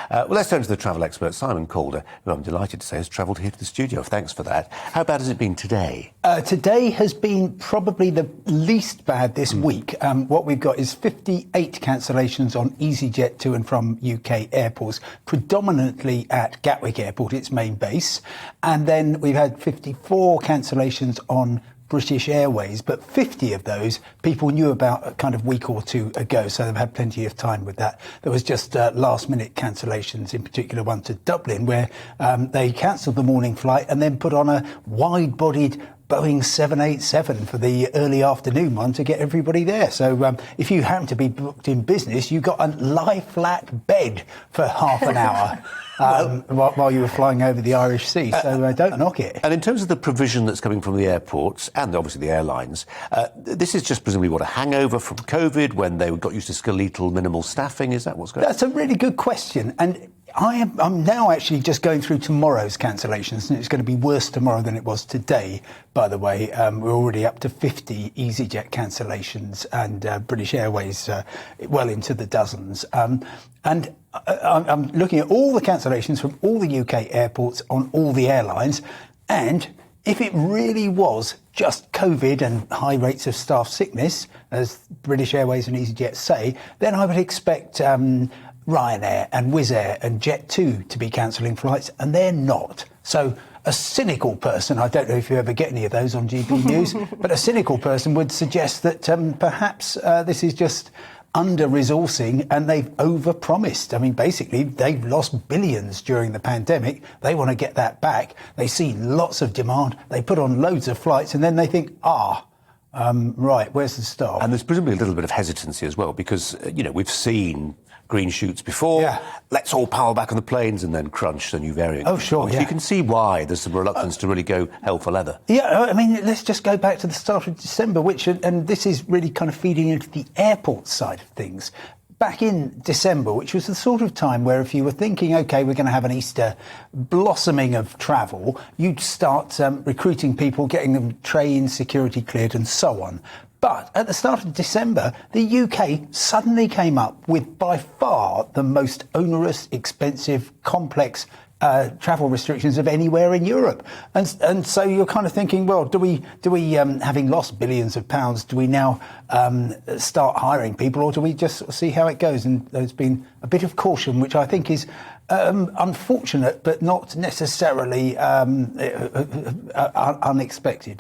Well, let's turn to the travel expert, Simon Calder, who I'm delighted to say has travelled here to the studio. Thanks for that. How bad has it been today? Today has been probably the least bad this week. What we've got is 58 cancellations on EasyJet to and from UK airports, predominantly at Gatwick Airport, its main base. And then we've had 54 cancellations on British Airways, but 50 of those people knew about a kind of week or two ago, so they've had plenty of time with that. There was just last-minute cancellations, in particular one to Dublin, where they cancelled the morning flight and then put on a wide-bodied Boeing 787 for the early afternoon one to get everybody there. So if you happen to be booked in business, you got a lie-flat bed for half an hour while you were flying over the Irish Sea. So don't knock it. And in terms of the provision that's coming from the airports and obviously the airlines, this is just presumably what, a hangover from COVID when they got used to skeletal minimal staffing? Is that what's going on? That's a really good question. And I'm now actually just going through tomorrow's cancellations, and it's going to be worse tomorrow than it was today, by the way. We're already up to 50 EasyJet cancellations and British Airways well into the dozens. And I'm looking at all the cancellations from all the UK airports on all the airlines, and if it really was just COVID and high rates of staff sickness, as British Airways and EasyJet say, then I would expect Ryanair and Wizz Air and Jet2 to be cancelling flights, and they're not. So a cynical person, I don't know if you ever get any of those on GBNews, but a cynical person would suggest that perhaps this is just under-resourcing and they've over-promised. I mean, basically, they've lost billions during the pandemic. They want to get that back. They see lots of demand. They put on loads of flights and then they think, right, where's the staff? And there's presumably a little bit of hesitancy as well because, we've seen green shoots before. Yeah. Let's all pile back on the planes and then crunch the new variant. Oh, sure, yeah. You can see why there's some reluctance to really go hell for leather. Yeah, I mean, let's just go back to the start of December, and this is really kind of feeding into the airport side of things. Back in December, which was the sort of time where if you were thinking, OK, we're going to have an Easter blossoming of travel, you'd start recruiting people, getting them trained, security cleared and so on. But at the start of December, the UK suddenly came up with by far the most onerous, expensive, complex travel restrictions of anywhere in Europe. And so you're kind of thinking, well, do we having lost billions of pounds, do we now start hiring people, or do we just sort of see how it goes? And there's been a bit of caution, which I think is unfortunate, but not necessarily unexpected.